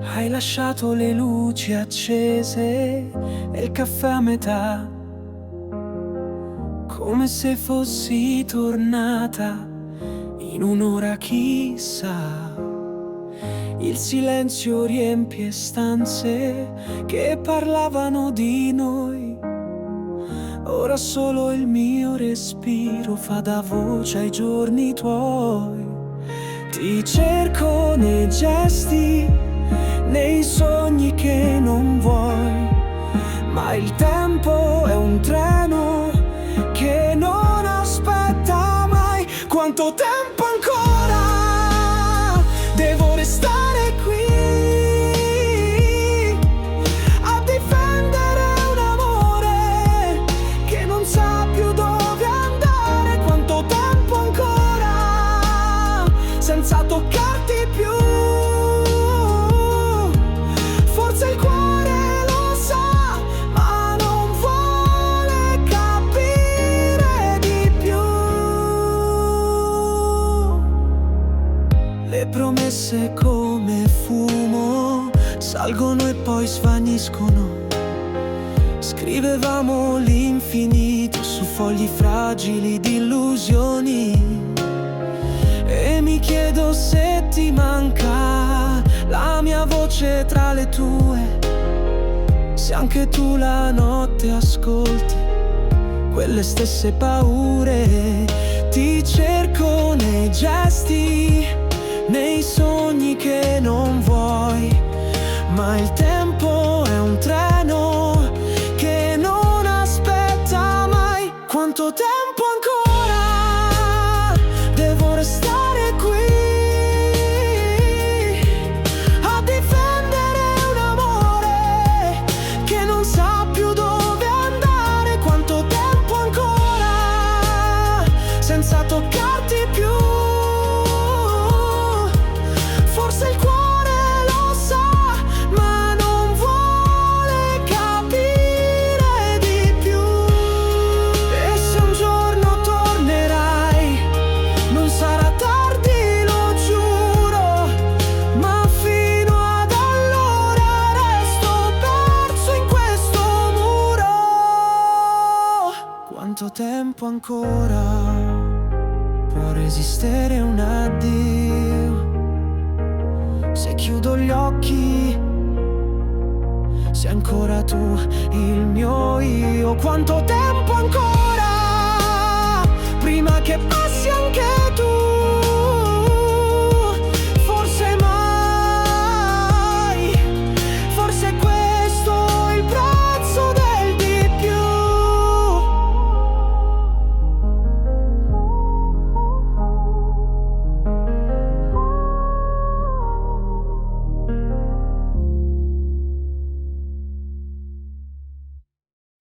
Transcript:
Hai lasciato le luci accese e il caffè a metà, come se fossi tornata in un'ora chissà. Il silenzio riempie stanze che parlavano di noi. Ora solo il mio respiro fa da voce ai giorni tuoi. Ti cerco nei gesti, nei sogni che non vuoi, ma il tempo è un treno che non aspetta mai. Quanto tempo ancora devo restare qui a difendere un amore che non sa più dove andare? Quanto tempo ancora senza toccarti più? Forse il cuore lo sa, ma non vuole capire di più. Le promesse come fumo salgono e poi svaniscono. Scrivevamo l'infinito su fogli fragili di illusioni. E mi chiedo se ti manca la mia voce tra le tue, se anche tu la notte ascolti quelle stesse paure. Ti cerco nei gesti, nei sogni che non vuoi, ma il tempo è un treno che non aspetta mai. Quanto tempo ancora devo restare qui a difendere un amore che non sa più dove andare? Quanto tempo ancora senza toccarti più? Forse il cuore lo sa, ma non vuole capire di più. E se un giorno tornerai, non sarà tardi, lo giuro, ma fino ad allora resto perso in questo muro. Quanto tempo ancora può resistere un addio? Se chiudo gli occhi, sei ancora tu il mio io. Quanto tempo ancora prima che